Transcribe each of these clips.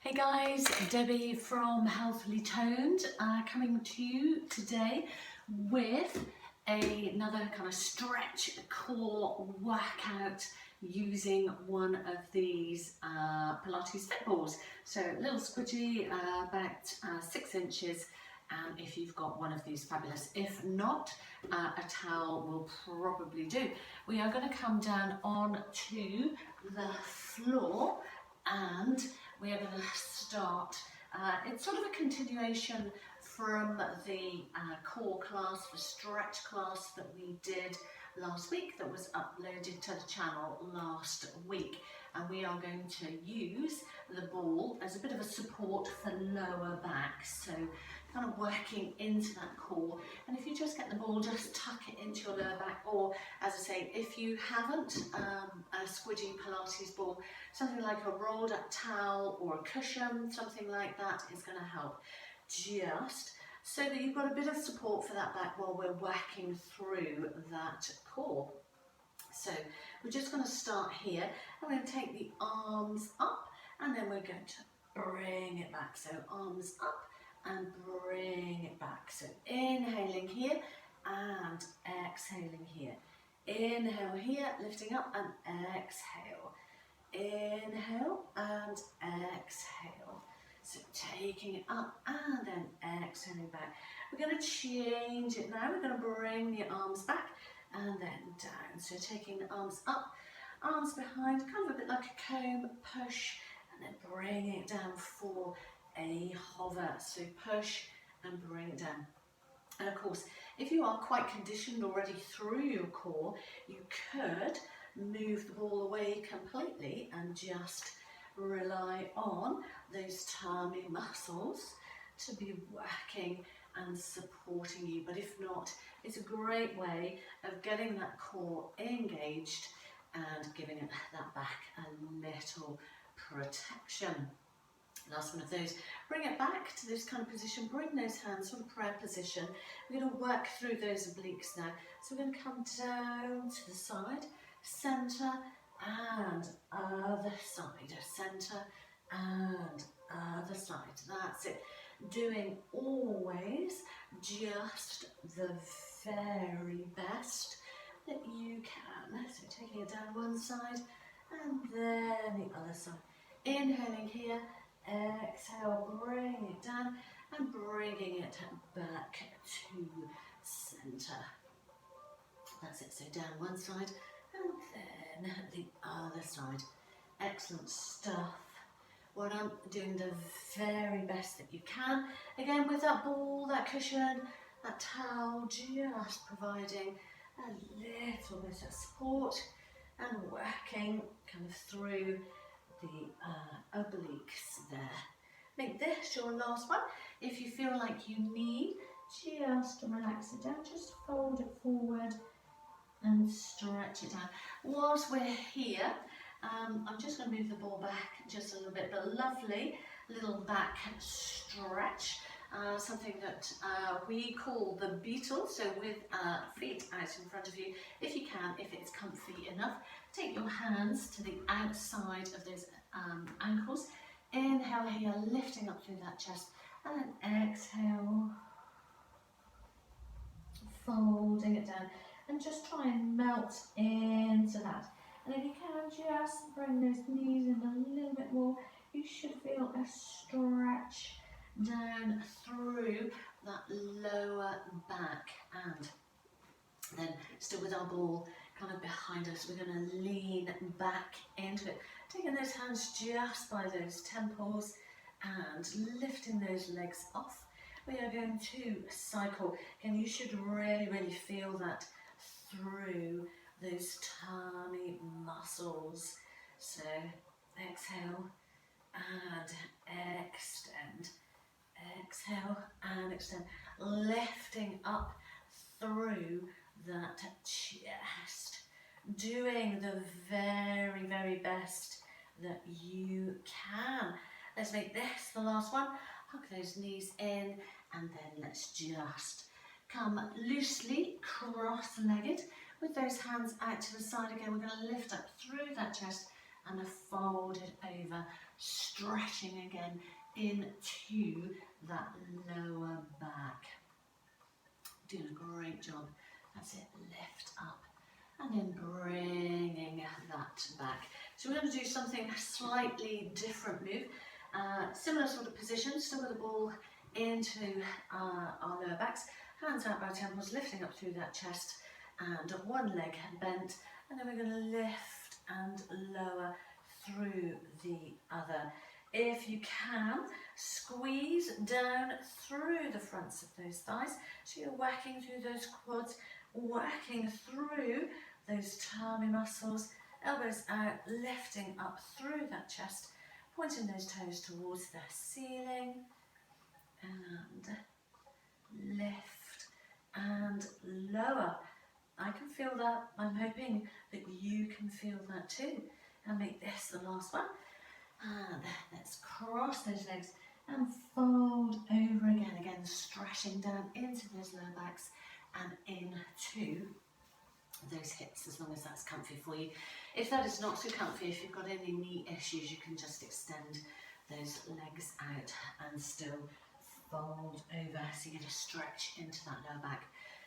Hey guys, Debbie from Healthily Toned coming to you today with another kind of stretch core workout using one of these Pilates fit balls. So a little squidgy, about 6 inches, and if you've got one of these, fabulous. If not, a towel will probably do. We are going to come down onto the floor and we are going to start, it's sort of a continuation from the core class, the stretch class that we did last week that was uploaded to the channel last week. And we are going to use the ball as a bit of a support for lower back. So kind of working into that core. And if you just get the ball, just tuck it into your lower back. Or as I say, if you haven't a squidgy Pilates ball, something like a rolled up towel or a cushion, something like that is going to help. Just so that you've got a bit of support for that back while we're working through that core. So we're just going to start here. I'm going to take the arms up and then we're going to bring it back. So arms up and bring it back. So inhaling here and exhaling here. Inhale here, lifting up and exhale. Inhale and exhale. So taking it up and then exhaling back. We're going to change it now. We're going to bring the arms back and then down. So taking the arms up, arms behind, kind of a bit like a comb, push, and then bringing it down for a hover. So push and bring it down. And of course, if you are quite conditioned already through your core, you could move the ball away completely and just rely on those tummy muscles to be working and supporting you. But if not, it's a great way of getting that core engaged and giving it that back a little protection. Last one of those. Bring it back to this kind of position. Bring those hands from prayer position. We're going to work through those obliques now. So we're going to come down to the side, centre and other side. Centre and other side. That's it. Doing always just the very best that you can. So taking it down one side and then the other side. Inhaling here. Exhale, bring it down and bringing it back to centre. That's it, so down one side and then the other side. Excellent stuff. Well done, doing the very best that you can. Again, with that ball, that cushion, that towel, just providing a little bit of support and working kind of through the obliques there. Make this your last one. If you feel like you need, just relax it down, just fold it forward and stretch it down. Whilst we're here, I'm just going to move the ball back just a little bit, but lovely little back stretch. Something that we call the beetle, so with feet out in front of you, if you can, if it's comfy enough. Take your hands to the outside of those ankles. Inhale here, lifting up through that chest, and then exhale, folding it down, and just try and melt into that. And if you can, just bring those knees in a little bit more. You should feel a stretch down through that lower back, and then still with our ball kind of behind us, we're going to lean back into it, taking those hands just by those temples and lifting those legs off. We are going to cycle, and you should really feel that through those tummy muscles. So exhale and extend. Exhale and extend, lifting up through that chest, doing the very best that you can. Let's make this the last one. Hug those knees in, and then let's just come loosely cross-legged with those hands out to the side again. We're going to lift up through that chest and fold it over stretching again into that lower back. Doing a great job. That's it, lift up and then bringing that back. So we're going to do something slightly different move. Similar sort of position, still with the ball into our lower backs, hands out by temples, lifting up through that chest, and one leg bent, and then we're going to lift and lower through the other. If you can, squeeze down through the fronts of those thighs, so you're working through those quads, working through those tummy muscles, elbows out, lifting up through that chest, pointing those toes towards the ceiling, and lift and lower. I can feel that. I'm hoping that you can feel that too. And make this the last one. And let's cross those legs and fold over again. Again, stretching down into those lower backs and into those hips, as long as that's comfy for you. If that is not so comfy, if you've got any knee issues, you can just extend those legs out and still fold over, so you get a stretch into that lower back.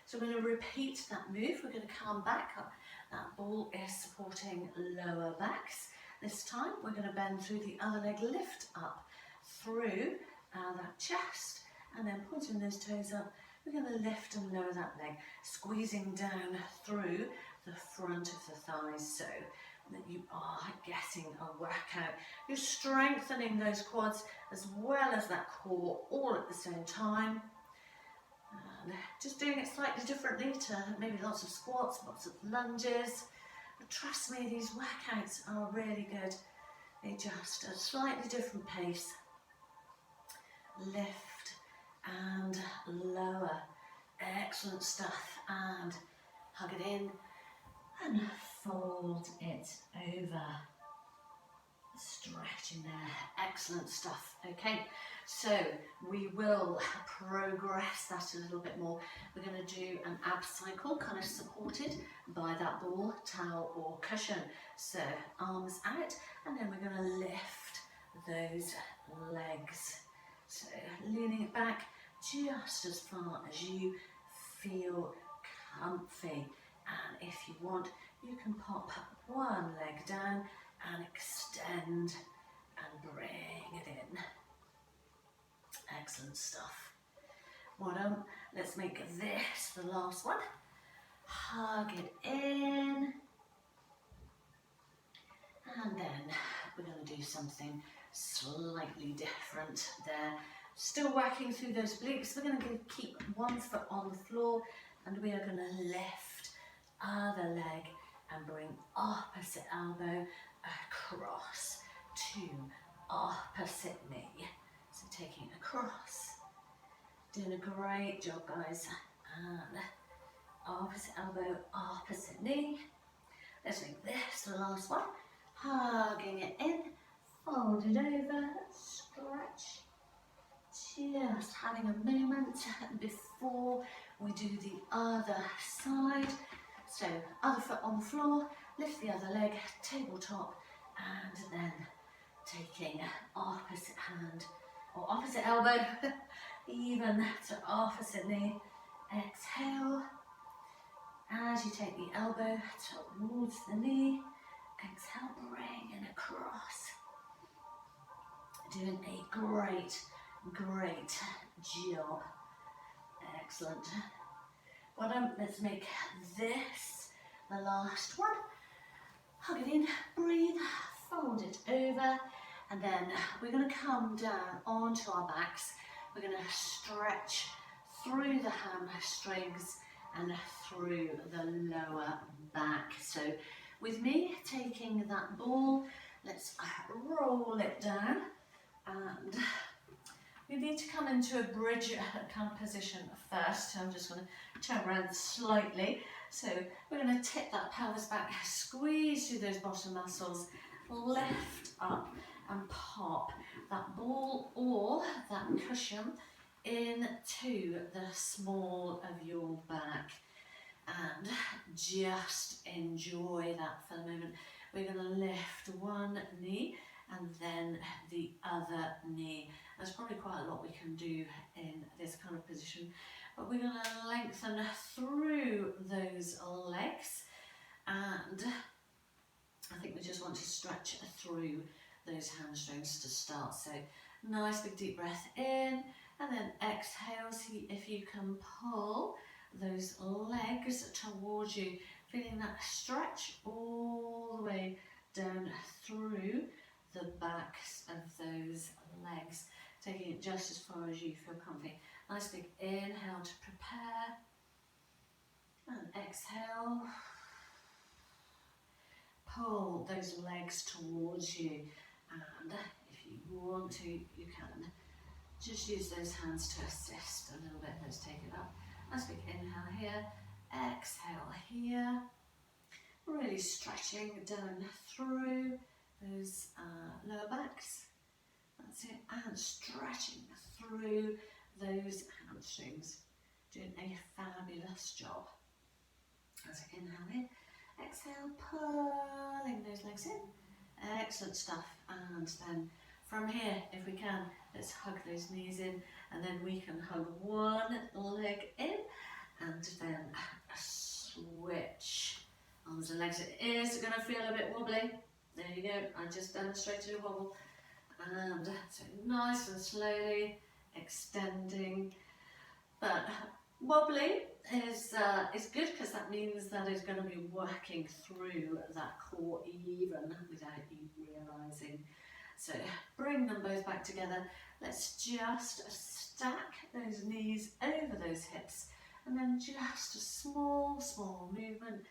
So we're going to repeat that move. We're going to come back up. That ball is supporting lower backs. This time we're going to bend through the other leg, lift up through that chest, and then pointing those toes up, we're going to lift and lower that leg, squeezing down through the front of the thighs so that you are getting a workout. You're strengthening those quads as well as that core all at the same time. And just doing it slightly differently to maybe lots of squats, lots of lunges. But trust me, these workouts are really good. They just a slightly different pace. Lift and lower. Excellent stuff. And hug it in and fold it over. Stretching there. Excellent stuff. Okay, so we will progress that a little bit more. We're going to do an ab cycle, kind of supported by that ball, towel or cushion. So arms out, and then we're going to lift those legs. So leaning it back just as far as you feel comfy. And if you want, you can pop one leg down and extend and bring it in. Excellent stuff. Well done. Let's make this the last one. Hug it in. And then we're going to do something slightly different there. Still working through those obliques. We're going to keep one foot on the floor, and we are going to lift other leg and bring opposite elbow across to opposite knee. So taking it across. Doing a great job, guys. And opposite elbow, opposite knee. Let's make this the last one. Hugging it in, fold it over, stretch. Just having a moment before we do the other side. So other foot on the floor, lift the other leg, tabletop, and then taking opposite hand or opposite elbow, even to opposite knee. Exhale. As you take the elbow towards the knee, exhale, bring it across. Doing a great job. Excellent. Well done. Let's make this the last one. Hug it in, breathe, fold it over, and then we're going to come down onto our backs. We're going to stretch through the hamstrings and through the lower back. So with me, taking that ball, let's roll it down, and we need to come into a bridge kind of position first. So I'm just going to turn around slightly. So we're going to tip that pelvis back, squeeze through those bottom muscles, lift up and pop that ball or that cushion into the small of your back. And just enjoy that for the moment. We're going to lift one knee and then the other knee. There's probably quite a lot we can do in this kind of position, but we're going to lengthen through those legs, and I think we just want to stretch through those hamstrings to start. So nice big deep breath in, and then exhale. See if you can pull those legs towards you, feeling that stretch all the way down through the backs of those legs, taking it just as far as you feel comfy. Nice big inhale to prepare, and exhale. Pull those legs towards you, and if you want to, you can just use those hands to assist a little bit. Let's take it up. Nice big inhale here, exhale here. Really stretching down through those lower backs. That's it, and stretching through those hamstrings. Doing a fabulous job. As I inhale in, exhale, pulling those legs in. Excellent stuff. And then from here, if we can, let's hug those knees in, and then we can hug one leg in, and then switch arms and legs. It is going to feel a bit wobbly. There you go. I just demonstrated a wobble. And so nice and slowly extending, but wobbly is good, because that means that it's going to be working through that core even without you realising. So bring them both back together. Let's just stack those knees over those hips, and then just a small movement,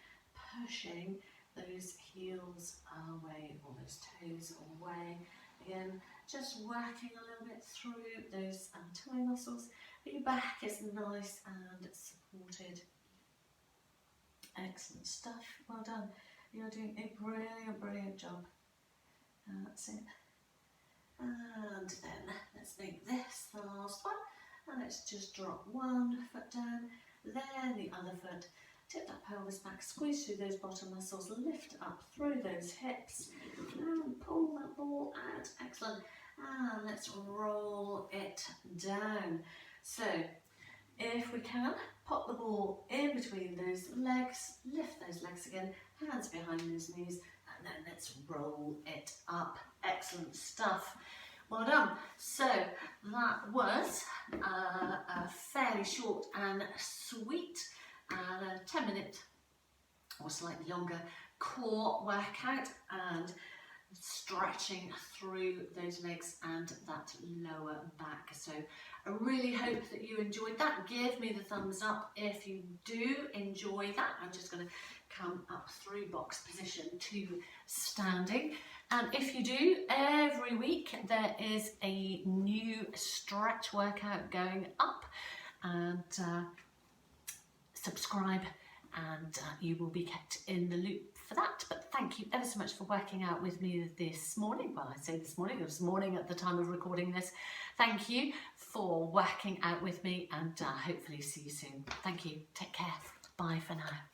pushing those heels away, or those toes away. Again, just working a little bit through those toe muscles. Your back is nice and supported. Excellent stuff. Well done. You're doing a brilliant job. That's it. And then let's make this the last one. And let's just drop one foot down, then the other foot. Tip that pelvis back, squeeze through those bottom muscles, lift up through those hips, and pull that ball out. Excellent. And let's roll it down. So if we can, pop the ball in between those legs, lift those legs again, hands behind those knees, and then let's roll it up. Excellent stuff. Well done. So that was a fairly short and sweet 10-minute or slightly longer core workout, and stretching through those legs and that lower back. So I really hope that you enjoyed that. Give me the thumbs up if you do enjoy that. I'm just going to come up through box position to standing, and if you do, every week there is a new stretch workout going up, and subscribe, and you will be kept in the loop for that. But thank you ever so much for working out with me this morning. Well, I say this morning, it was morning at the time of recording this. Thank you for working out with me, and hopefully see you soon. Thank you. Take care. Bye for now.